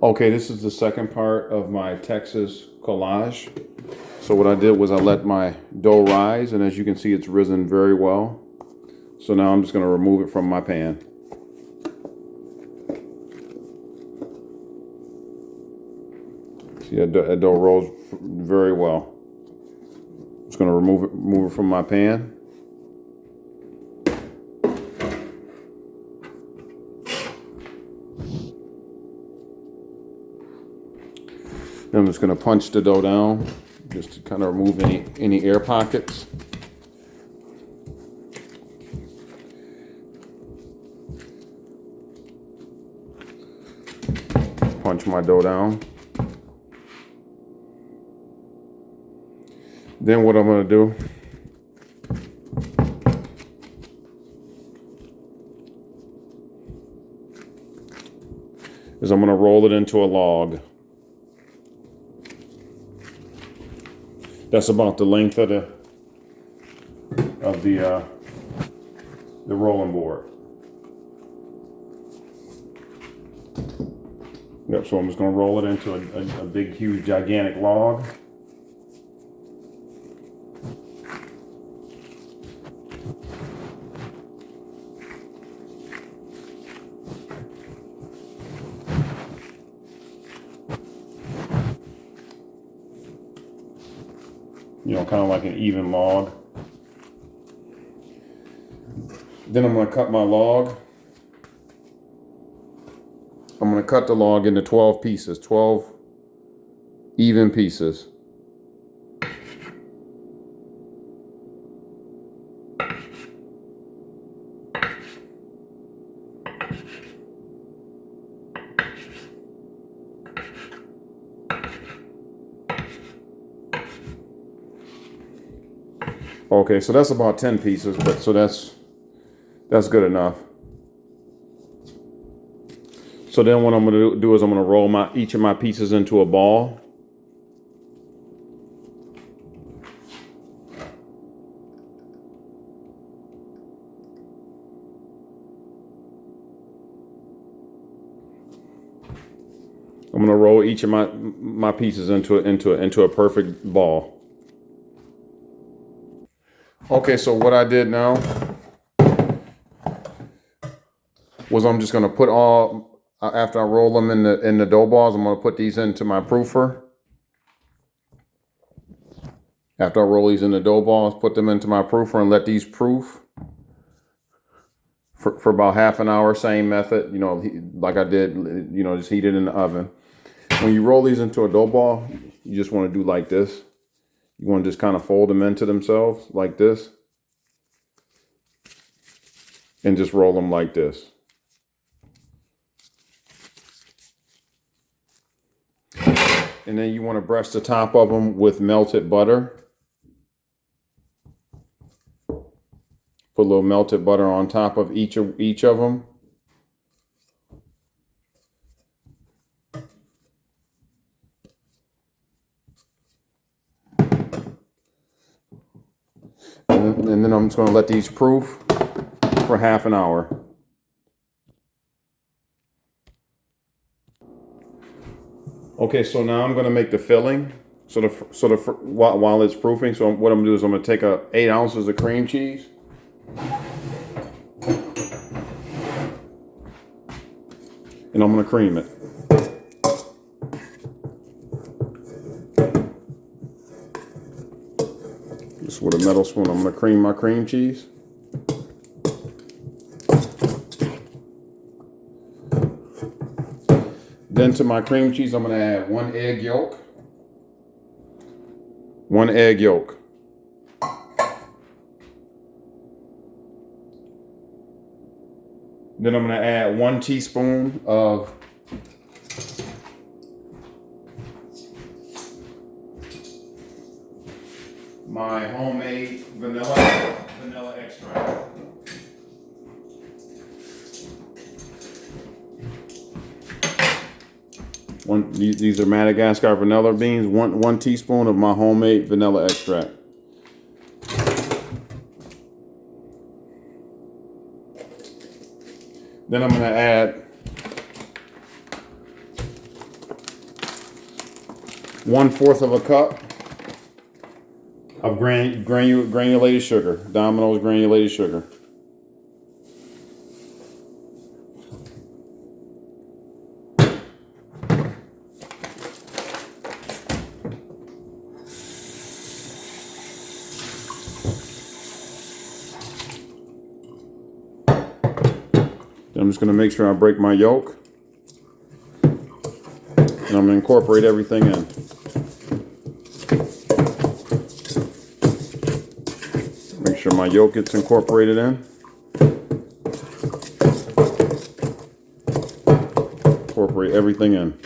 Okay, this is the second part of my Texas collage. So what I did was I let my dough rise, and as you can see, it's risen very well. So now I'm just going to remove it from my pan. See, that dough rolls very well. Just going to remove it from my pan. Then I'm just going to punch the dough down just to kind of remove any air pockets. Punch my dough down. Then what I'm going to do is I'm going to roll it into a log. That's about the length of the rolling board. Yep, so I'm just going to roll it into a big, huge, gigantic log. You know, kind of like an even log. Then I'm going to cut my log. I'm going to cut the log into 12 pieces, 12 even pieces. Okay, so that's about 10 pieces, but so that's good enough. So then what I'm going to do is I'm going to roll each of my pieces into a ball. I'm going to roll each of my pieces into a perfect ball. Okay, so what I did now was I'm just going to put after I roll them in the dough balls, I'm going to put these into my proofer. After I roll these in the dough balls, put them into my proofer and let these proof for about half an hour. Same method, you know, like I did, you know, just heat it in the oven. When you roll these into a dough ball, you just want to do like this. You want to just kind of fold them into themselves like this. And just roll them like this. And then you want to brush the top of them with melted butter. Put a little melted butter on top of each of them. And then I'm just going to let these proof for half an hour. Okay, so now I'm going to make the filling. While it's proofing, so what I'm going to do is I'm going to take 8 ounces of cream cheese. And I'm going to cream it. Just with a metal spoon, I'm going to cream my cream cheese. Then to my cream cheese, I'm going to add 1 egg yolk. 1 egg yolk. Then I'm going to add 1 teaspoon of my homemade vanilla extract. These are Madagascar vanilla beans. One teaspoon of my homemade vanilla extract. Then I'm going to add 1/4 of a cup of granulated sugar, Domino's granulated sugar. I'm just going to make sure I break my yolk. And I'm going to incorporate everything in. Make sure my yolk gets incorporated in. Incorporate everything in.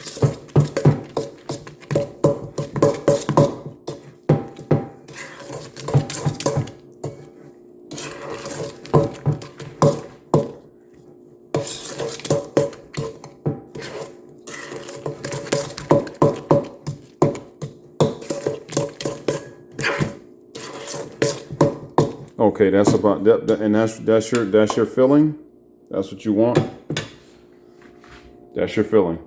Okay, that's about that, and that's your filling. That's what you want. That's your filling.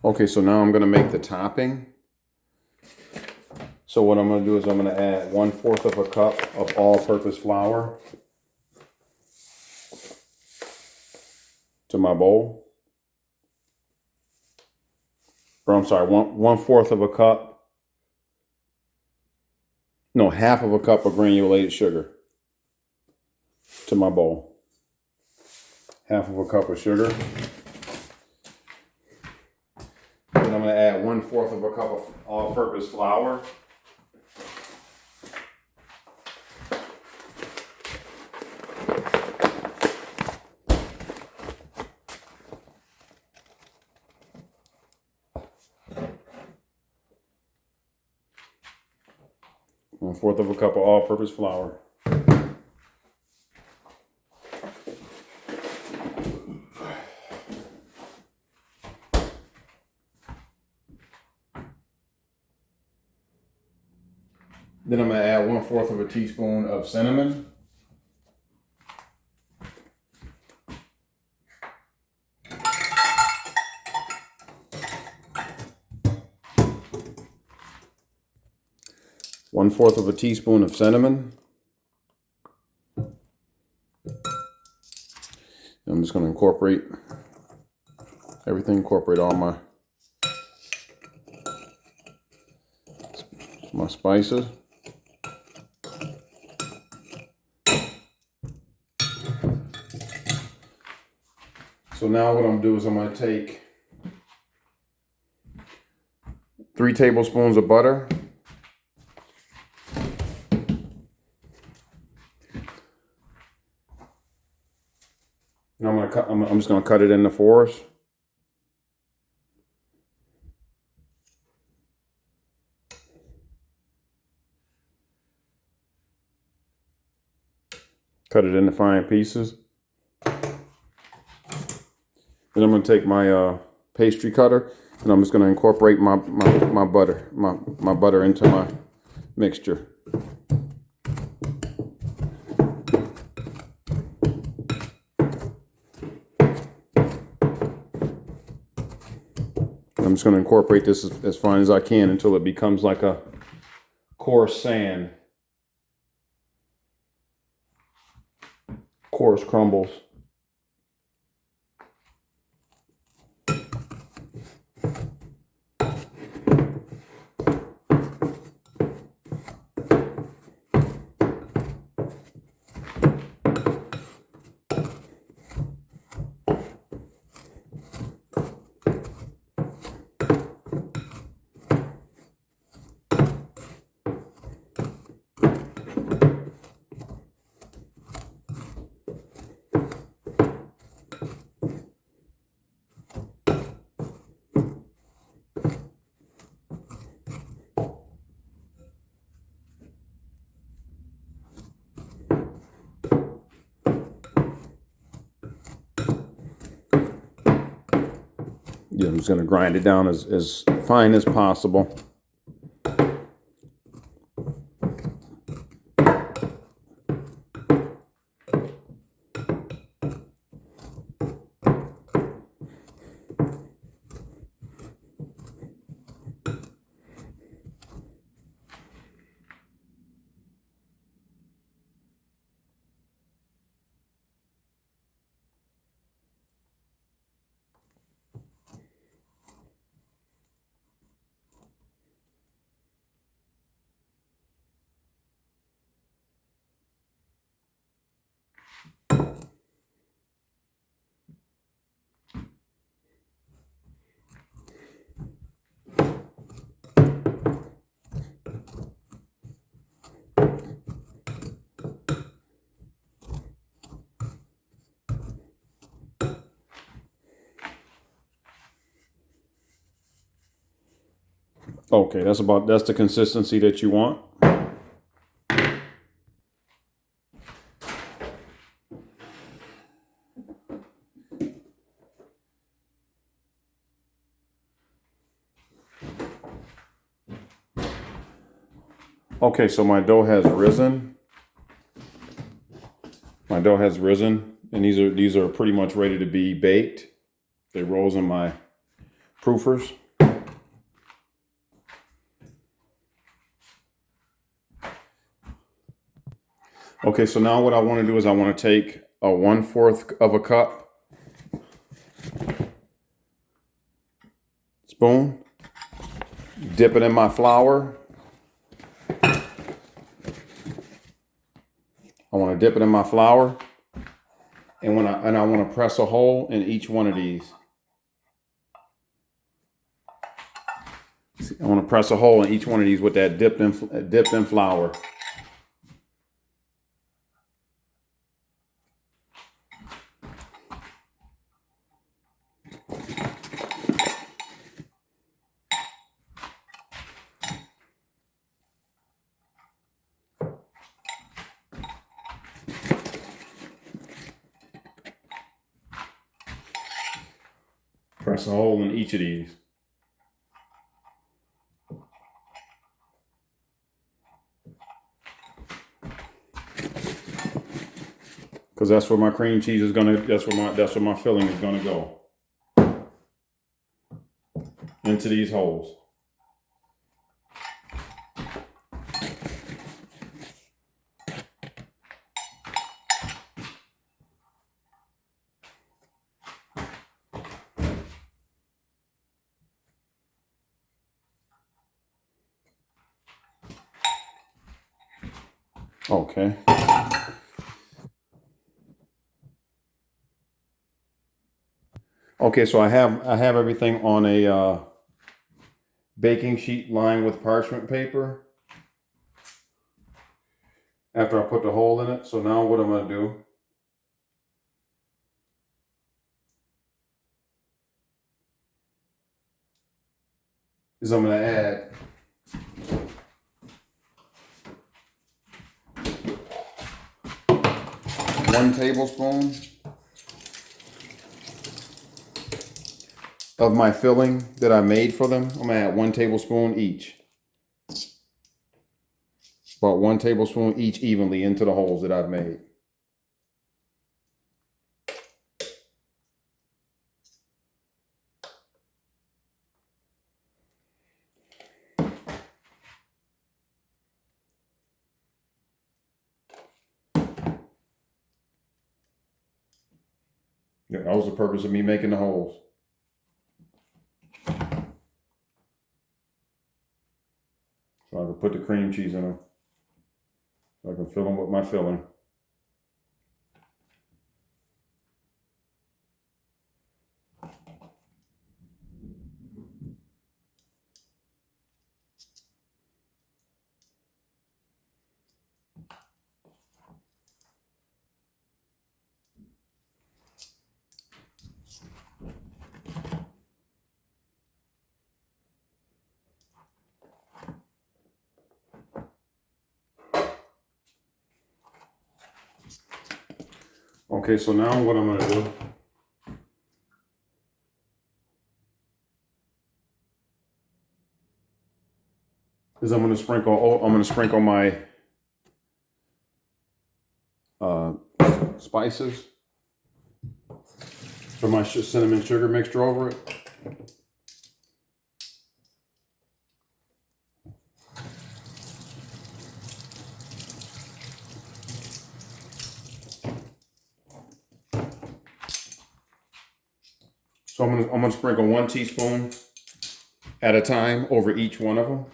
Okay, so now I'm gonna make the topping. So what I'm gonna do is I'm gonna add 1/4 of a cup of all-purpose flour to my bowl. Or I'm sorry, 1/4 of a cup. No, 1/2 of a cup of granulated sugar to my bowl. 1/2 of a cup of sugar. Then I'm going to add 1/4 of a cup of all-purpose flour. One-fourth of a cup of all-purpose flour. Then I'm going to add 1/4 of a teaspoon of cinnamon. One-fourth of a teaspoon of cinnamon. I'm just going to incorporate everything, incorporate all my spices. So now what I'm going to do is I'm going to take 3 tablespoons of butter. And I'm just going to cut it into 4s. Cut it into fine pieces. Then I'm going to take my pastry cutter and I'm just going to incorporate my butter into my mixture. I'm just going to incorporate this as fine as I can until it becomes like a coarse sand. Coarse crumbles. Yeah, I'm just going to grind it down as fine as possible. Okay, that's the consistency that you want. Okay, so my dough has risen. My dough has risen, and these are pretty much ready to be baked. They rolls in my proofers. Okay, so now what I want to do is I want to take a 1/4 of a cup spoon, dip it in my flour. I want to dip it in my flour, and I want to press a hole in each one of these. I want to press a hole in each one of these with that dipped in flour. Press a hole in each of these. Because that's where my cream cheese is gonna. That's where my filling is gonna go. Into these holes. Okay. Okay, so I have everything on a baking sheet lined with parchment paper. After I put the hole in it, so now what I'm gonna do is I'm gonna add 1 tablespoon of my filling that I made for them. I'm gonna add 1 tablespoon each. About 1 tablespoon each evenly into the holes that I've made. Yeah, that was the purpose of me making the holes. So I can put the cream cheese in them. So I can fill them with my filling. Okay, so now what I'm gonna do is I'm gonna sprinkle my uh, spices for my cinnamon sugar mixture over it. So I'm gonna sprinkle 1 teaspoon at a time over each one of them.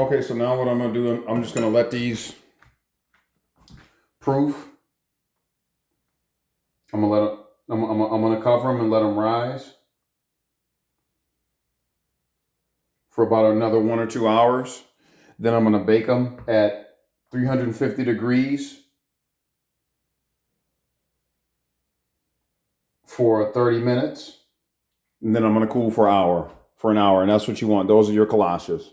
Okay, so now what I'm gonna do, I'm just gonna let these proof. I'm gonna let it, I'm gonna cover them and let them rise for about another 1 or 2 hours. Then I'm gonna bake them at 350 degrees for 30 minutes. And then I'm gonna cool for an hour. And that's what you want. Those are your kolaches.